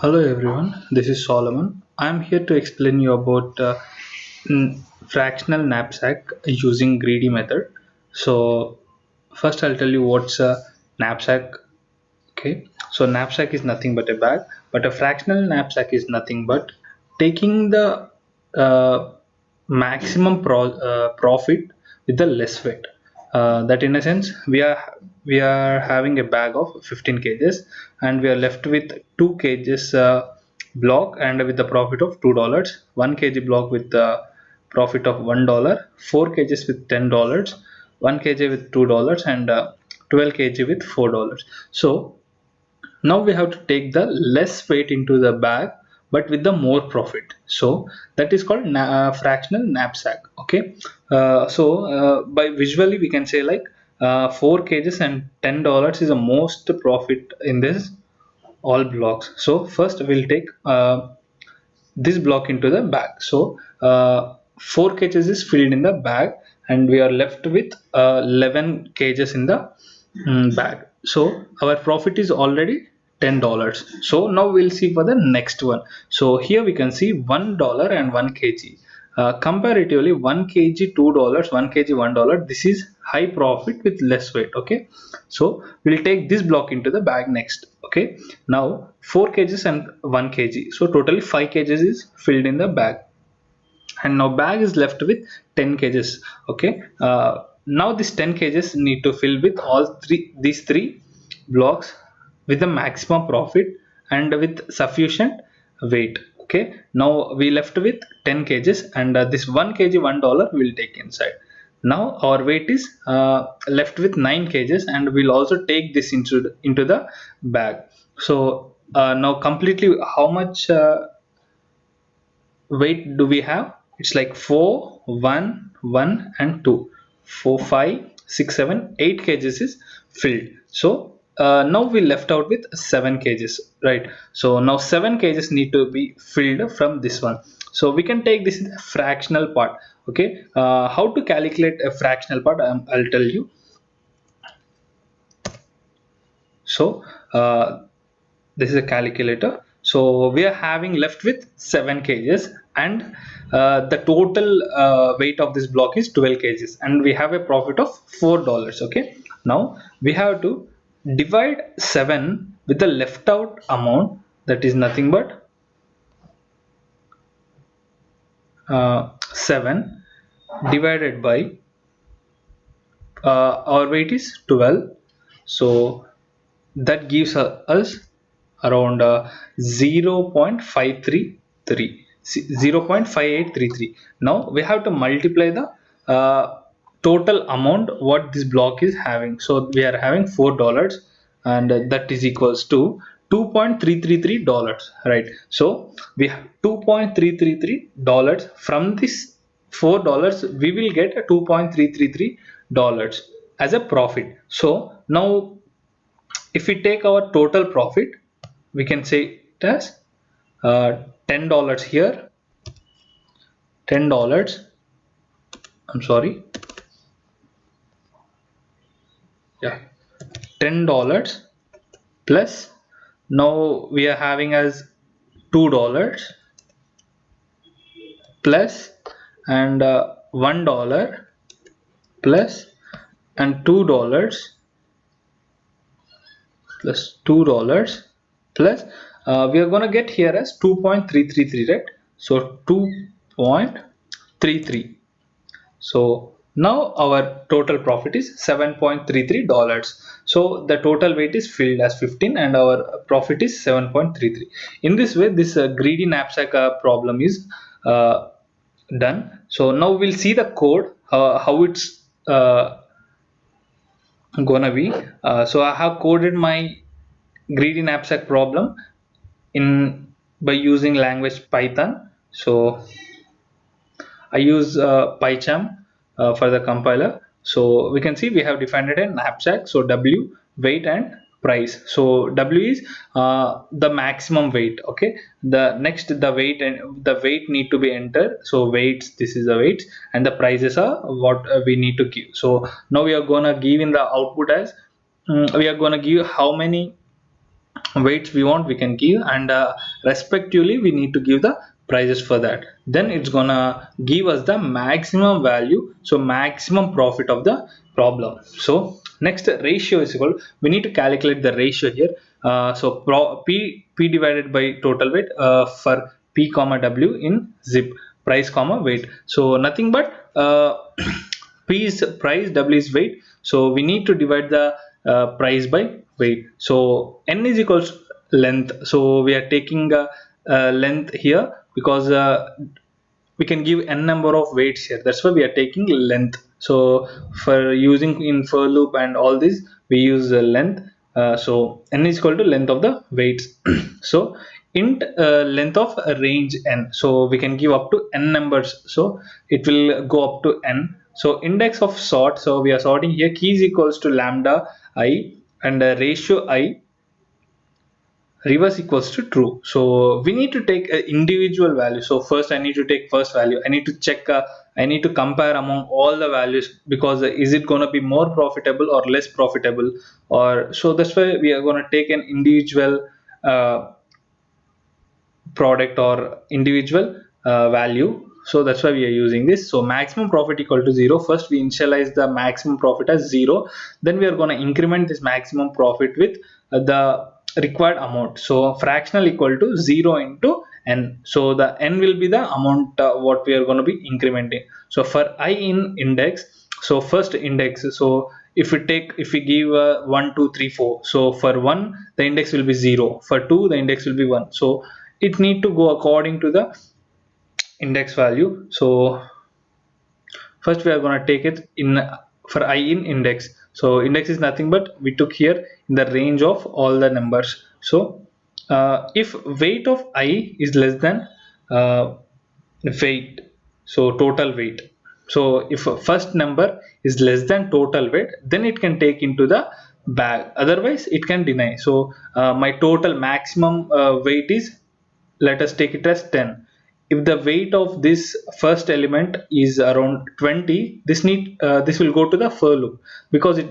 Hello everyone, this is Solomon. I am here to explain you about fractional knapsack using greedy method. So first I'll tell you what's a knapsack. Okay, so knapsack is nothing but a bag, but a fractional knapsack is nothing but taking the uh, maximum profit with the less weight. That in a sense, we are having a bag of 15 kgs, and we are left with 2 kgs block, and with the profit of $2, 1 kg block with the profit of $1, 4 kgs with $10, 1 kg with $2, and 12 kg with $4. So now we have to take the less weight into the bag but with the more profit, so that is called fractional knapsack. Okay, by visually we can say like 4 kgs and $10 is the most profit in this all blocks. So first we'll take this block into the bag. So 4 kgs is filled in the bag, and we are left with 11 kgs in the bag. So our profit is already $10. So now we'll see for the next one. So here we can see $1 and 1 kg. Comparatively, 1 kg $2, 1 kg $1. This is high profit with less weight. Okay, so we'll take this block into the bag next. Okay, now 4 kgs and 1 kg, so totally 5 kgs is filled in the bag, and now bag is left with 10 kgs. Okay, now this 10 kgs need to fill with these three blocks with the maximum profit and with sufficient weight. Okay, now we left with 10 kgs, and this 1 kg $1 will take inside. Now our weight is left with 9 kgs, and we'll also take this into the bag. So now completely how much weight do we have? It's like 4 1 1 and 2, 4 5 6 7 8 kgs is filled. So now we left out with 7 kgs, right? So now 7 kgs need to be filled from this one. So we can take this in the fractional part. Okay, how to calculate a fractional part, I'll tell you. So this is a calculator. So we are having left with 7 kgs, and the total weight of this block is 12 kgs, and we have a profit of $4. Okay, now we have to divide 7 with the left out amount, that is nothing but 7 divided by our weight is 12. So that gives us around 0.533 0.5833. Now we have to multiply the total amount what this block is having. So we are having $4, and that is equals to $2.333, right? So we have $2.333 from this $4. We will get a $2.333 as a profit. So now if we take our total profit, we can say it as $10 here, $10, I'm sorry, yeah, $10 plus, now we are having as $2 plus, and $1 plus, and $2 plus $2 plus, we are going to get here as 2.333, right? So 2.33. so now our total profit is $7.33. So the total weight is filled as 15, and our profit is 7.33. In this way, this greedy knapsack problem is done. So now we'll see the code, how it's gonna be. So I have coded my greedy knapsack problem in by using language Python. So I use PyCharm for the compiler. So we can see we have defined a knapsack. So W, weight, and price. So W is the maximum weight. Okay, the next, the weight, and the weight need to be entered. So weights, this is the weights, and the prices are what we need to give. So now we are gonna give in the output as we are gonna give how many weights we want we can give, and respectively we need to give the prices for that. Then it's gonna give us the maximum value, so maximum profit of the problem. So next, ratio is equal, we need to calculate the ratio here. P divided by total weight for P comma W in zip, price comma weight. So nothing but P is price, W is weight, so we need to divide the price by weight. So n is equals length, so we are taking length here because we can give n number of weights here, that's why we are taking length. So for using in for loop and all this, we use length. So n is equal to length of the weights. So int length of range n, so we can give up to n numbers, so it will go up to n. So index of sort, so we are sorting here, key is equals to lambda I, and ratio I reverse equals to true. So we need to take an individual value. So first I need to take first value, I need to check, I need to compare among all the values, because is it going to be more profitable or less profitable, or so that's why we are going to take an individual product or individual value. So that's why we are using this. So maximum profit equal to 0, first we initialize the maximum profit as 0, then we are going to increment this maximum profit with the required amount. So fractional equal to 0 into n, so the n will be the amount what we are going to be incrementing. So for I in index, so first index, so if we give 1 2 3 4, so for 1 the index will be 0, for 2 the index will be 1, so it need to go according to the index value. So first we are going to take it in for I in index. So index is nothing but we took here in the range of all the numbers. So if weight of I is less than uh, weight, so total weight, so if a first number is less than total weight, then it can take into the bag, otherwise it can deny. So my total maximum weight is, let us take it as 10. If the weight of this first element is around 20, this will go to the for loop, because a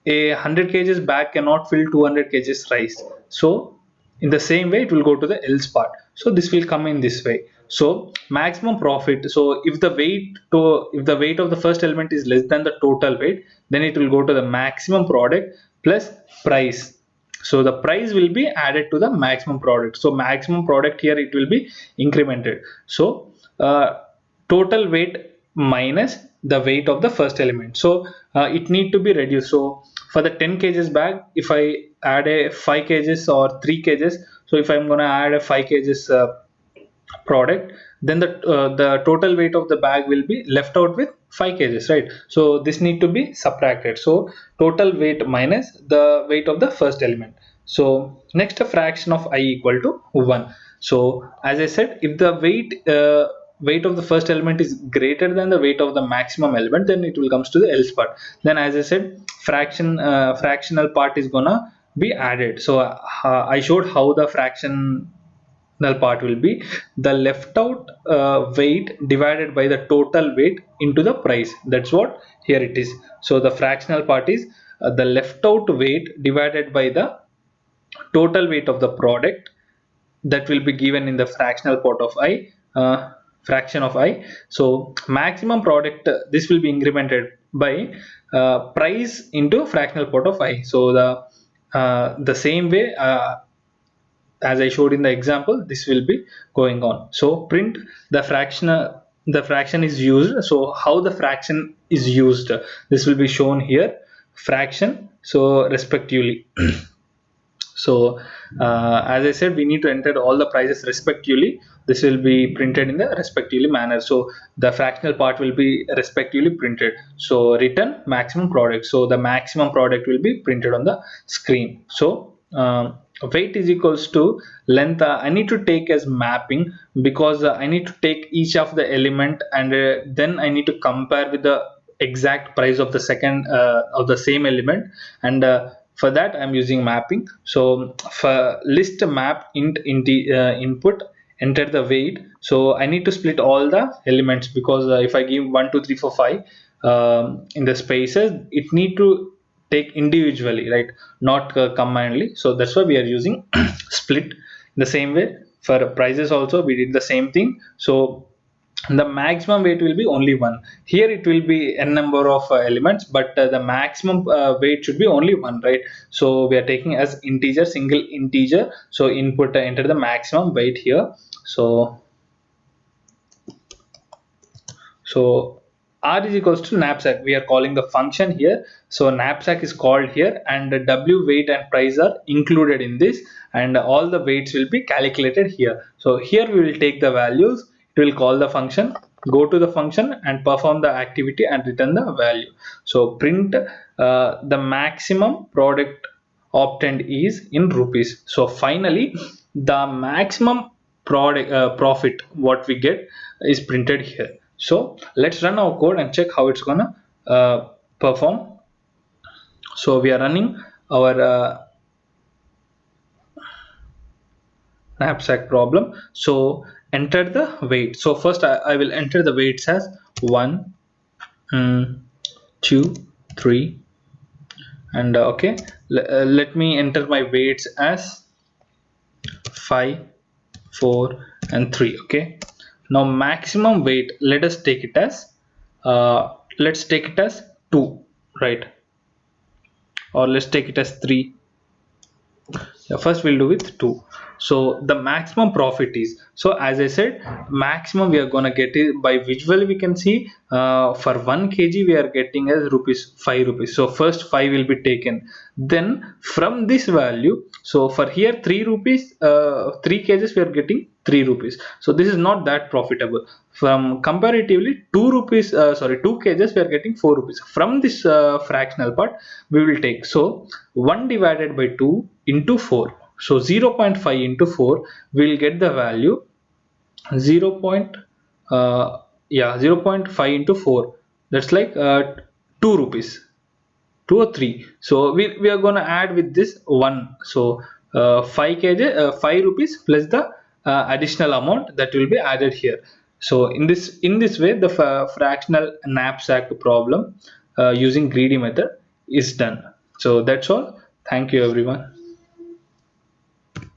100 kgs bag cannot fill 200 kgs rice. So in the same way it will go to the else part, so this will come in this way. So maximum profit, so if the weight of the first element is less than the total weight, then it will go to the maximum product plus price. So the price will be added to the maximum product, so maximum product here it will be incremented. So total weight minus the weight of the first element, so it need to be reduced. So for the 10 kgs bag, if I add a 5 kgs or 3 kgs, so if I'm going to add a 5 kgs product, then the total weight of the bag will be left out with 5 kgs, right? So this need to be subtracted, so total weight minus the weight of the first element. So next, a fraction of I equal to 1. So as I said, if the weight of the first element is greater than the weight of the maximum element, then it will comes to the else part. Then as I said, fractional part is gonna be added. So I showed how the fractional part will be the left out weight divided by the total weight into the price. That's what here it is. So the fractional part is the left out weight divided by the total weight of the product, that will be given in the fractional part of I, fraction of I. So maximum product, this will be incremented by price into fractional part of I. So the same way as I showed in the example, this will be going on. So print the fraction is used. So how the fraction is used, this will be shown here, fraction, so respectively. So as I said, we need to enter all the prices respectively. This will be printed in the respectively manner. So the fractional part will be respectively printed. So return maximum product, so the maximum product will be printed on the screen. So weight is equals to length, I need to take as mapping, because I need to take each of the element, and then I need to compare with the exact price of the second of the same element, and for that I'm using mapping. So for list map input, enter the weight. So I need to split all the elements, because if I give 1 2 3 4 5 in the spaces, it need to take individually, right? Not combinedly. So that's why we are using split. The same way for prices also we did the same thing. So the maximum weight will be only one. Here it will be n number of elements, but the maximum weight should be only one, right? So we are taking as integer, single integer. So input enter the maximum weight here. So r is equals to knapsack. We are calling the function here. So knapsack is called here, and the w, weight and price are included in this, and all the weights will be calculated here. So here we will take the values. It will call the function, go to the function and perform the activity and return the value. So print the maximum product obtained is in rupees. So finally the maximum product profit what we get is printed here. So let's run our code and check how it's gonna perform. So we are running our knapsack problem. So enter the weight. So first I will enter the weights as 1, 2, 3, and okay, let me enter my weights as 5, 4 and 3. Okay, now maximum weight, let us take it as let's take it as 2, right? Or let's take it as 3. Yeah, first we'll do with 2. So the maximum profit is, so as I said, maximum we are gonna get it by visually we can see for 1 kg we are getting as rupees 5 rupees. So first 5 will be taken, then from this value, so for here 3 rupees 3 kgs we are getting 3 rupees. So this is not that profitable. From comparatively 2 rupees 2 kgs we are getting 4 rupees. From this fractional part we will take, so 1 divided by 2 into 4. So 0.5 into 4 will get the value 0. 0.5 into 4, that's like 2 rupees, 2 or 3. So we are gonna add with this 1. So 5 kg 5 rupees plus the additional amount that will be added here. So in this way the fractional knapsack problem using greedy method is done. So that's all. Thank you everyone.